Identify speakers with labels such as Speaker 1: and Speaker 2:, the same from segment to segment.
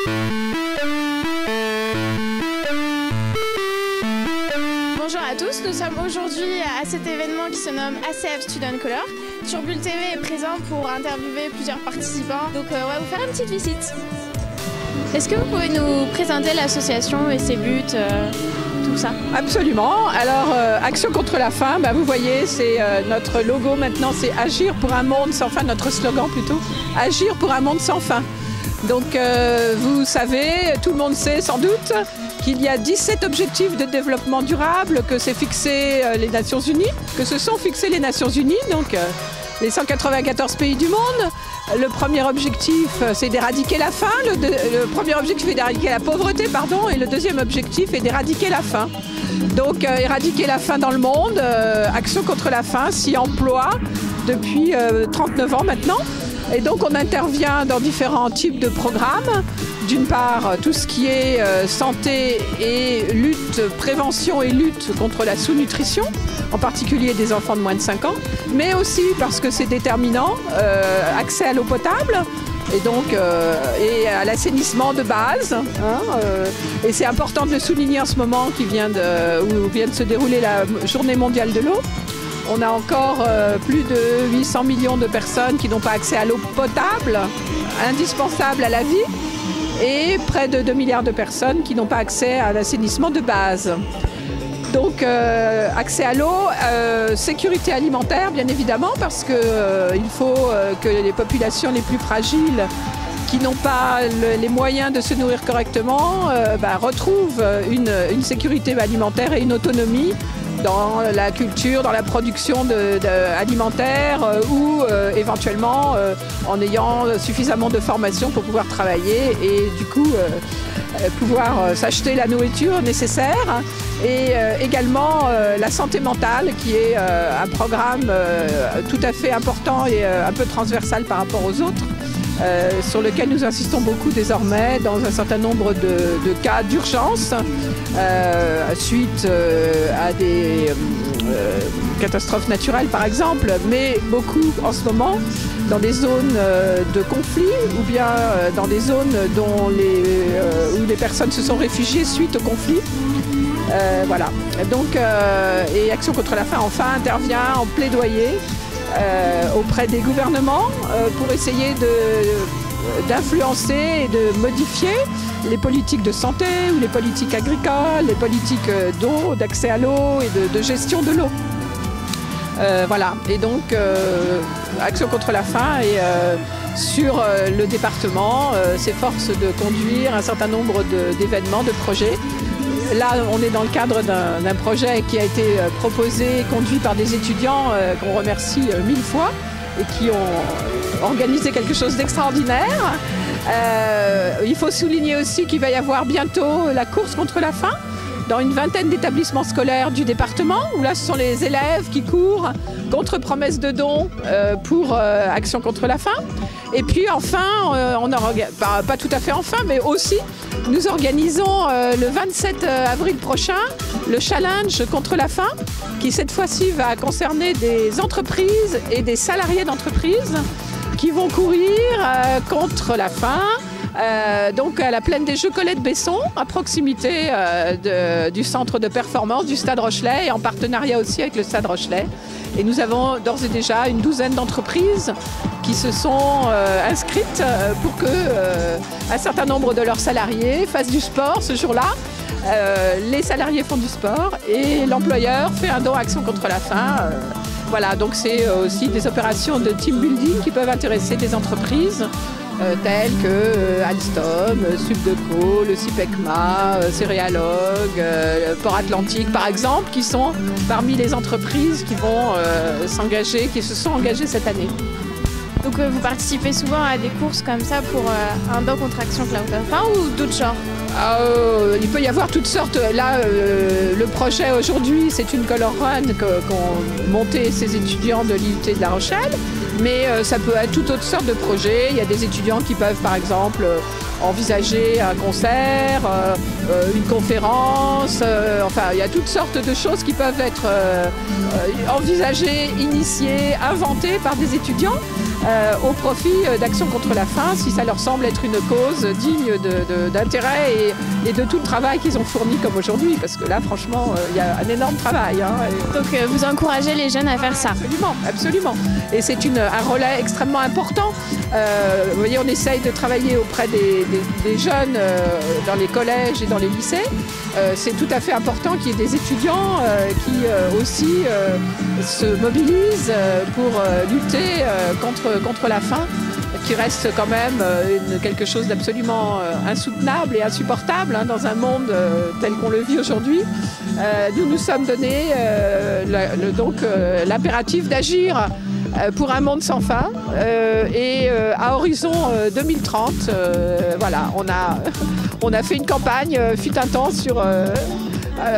Speaker 1: Bonjour à tous, nous sommes aujourd'hui à cet événement qui se nomme ACF Student Color. Turbulles TV est présent pour interviewer plusieurs participants, donc on va vous faire une petite visite. Est-ce que vous pouvez nous présenter l'association et ses buts, tout ça?
Speaker 2: Absolument. Alors, Action contre la faim, bah, vous voyez, c'est notre logo maintenant, c'est Agir pour un monde sans faim, notre slogan plutôt, Agir pour un monde sans faim. Donc, vous savez, tout le monde sait sans doute qu'il y a 17 objectifs de développement durable, que c'est fixé les Nations Unies, que se sont fixés les Nations Unies, donc les 194 pays du monde. Le premier objectif, c'est d'éradiquer la faim. Le premier objectif est d'éradiquer la pauvreté, pardon, et le deuxième objectif est d'éradiquer la faim. Donc, éradiquer la faim dans le monde, Action contre la faim s'y emploie depuis 39 ans maintenant. Et donc, on intervient dans différents types de programmes. D'une part, tout ce qui est santé et lutte, prévention et lutte contre la sous-nutrition, en particulier des enfants de moins de 5 ans, mais aussi parce que c'est déterminant, accès à l'eau potable et donc et à l'assainissement de base. Et c'est important de le souligner en ce moment où vient de se dérouler la Journée mondiale de l'eau. On a encore plus de 800 millions de personnes qui n'ont pas accès à l'eau potable, indispensable à la vie, et près de 2 milliards de personnes qui n'ont pas accès à l'assainissement de base. Donc, accès à l'eau, sécurité alimentaire, bien évidemment, parce qu'il faut que les populations les plus fragiles, qui n'ont pas les moyens de se nourrir correctement, retrouvent une sécurité alimentaire et une autonomie dans la culture, dans la production alimentaire ou éventuellement en ayant suffisamment de formation pour pouvoir travailler et du coup pouvoir s'acheter la nourriture nécessaire. Et également la santé mentale qui est un programme tout à fait important et un peu transversal par rapport aux autres. Sur lequel nous insistons beaucoup désormais dans un certain nombre de cas d'urgence suite à des catastrophes naturelles par exemple, mais beaucoup en ce moment dans des zones de conflit ou bien dans des zones où les personnes se sont réfugiées suite au conflit. Voilà. Donc, et Action contre la faim enfin intervient en plaidoyer auprès des gouvernements pour essayer d'influencer et de modifier les politiques de santé ou les politiques agricoles, les politiques d'eau, d'accès à l'eau et de gestion de l'eau. Voilà. Et donc, Action contre la faim et sur le département s'efforce de conduire un certain nombre d'événements, de projets. Là, on est dans le cadre d'un projet qui a été proposé, conduit par des étudiants qu'on remercie 1000 fois et qui ont organisé quelque chose d'extraordinaire. Il faut souligner aussi qu'il va y avoir bientôt la course contre la faim dans une vingtaine d'établissements scolaires du département, où là, ce sont les élèves qui courent contre promesse de dons pour Action contre la faim. Et puis enfin, pas tout à fait enfin, mais aussi, nous organisons le 27 avril prochain le challenge contre la faim, qui cette fois-ci va concerner des entreprises et des salariés d'entreprises qui vont courir contre la faim. Donc à la plaine des Jeux Colette-Besson, à proximité du centre de performance du Stade Rochelet et en partenariat aussi avec le Stade Rochelet. Et nous avons d'ores et déjà une douzaine d'entreprises qui se sont inscrites pour qu'un certain nombre de leurs salariés fassent du sport ce jour-là. Les salariés font du sport et l'employeur fait un don à Action contre la faim. Voilà, donc c'est aussi des opérations de team building qui peuvent intéresser des entreprises tels que Alstom, Subdeco, le CIPECMA, Céréalogue, Port Atlantique par exemple, qui sont parmi les entreprises qui vont s'engager, qui se sont engagées cette année.
Speaker 1: Donc vous participez souvent à des courses comme ça pour un don contre Action contre la faim ou d'autres genres?
Speaker 2: Il peut y avoir toutes sortes. Là, le projet aujourd'hui, c'est une color run qu'ont monté ces étudiants de l'IUT de La Rochelle. Mais ça peut être toutes autres sortes de projets. Il y a des étudiants qui peuvent, par exemple, envisager un concert, une conférence. Enfin, il y a toutes sortes de choses qui peuvent être envisagées, initiées, inventées par des étudiants. au profit d'Action contre la faim, si ça leur semble être une cause digne d'intérêt et de tout le travail qu'ils ont fourni comme aujourd'hui. Parce que là, franchement, il y a un énorme travail. Hein.
Speaker 1: Donc vous encouragez les jeunes à faire ça?
Speaker 2: Absolument, absolument. Et c'est un relais extrêmement important. Vous voyez, on essaye de travailler auprès des jeunes dans les collèges et dans les lycées. C'est tout à fait important qu'il y ait des étudiants qui aussi se mobilisent pour lutter contre la faim, qui reste quand même quelque chose d'absolument insoutenable et insupportable hein, dans un monde tel qu'on le vit aujourd'hui. Nous nous sommes donné l'impératif d'agir pour un monde sans faim et à horizon 2030, voilà, on a fait une campagne fut un temps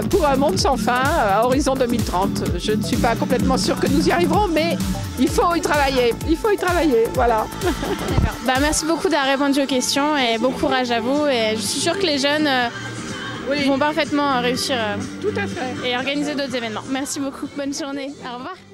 Speaker 2: pour un monde sans faim à horizon 2030. Je ne suis pas complètement sûre que nous y arriverons, mais il faut y travailler, voilà.
Speaker 1: D'accord. Bah, merci beaucoup d'avoir répondu aux questions et bon courage à vous. Et je suis sûre que les jeunes vont parfaitement réussir
Speaker 2: tout à fait.
Speaker 1: Et organiser d'autres événements. Merci beaucoup, bonne journée, au revoir.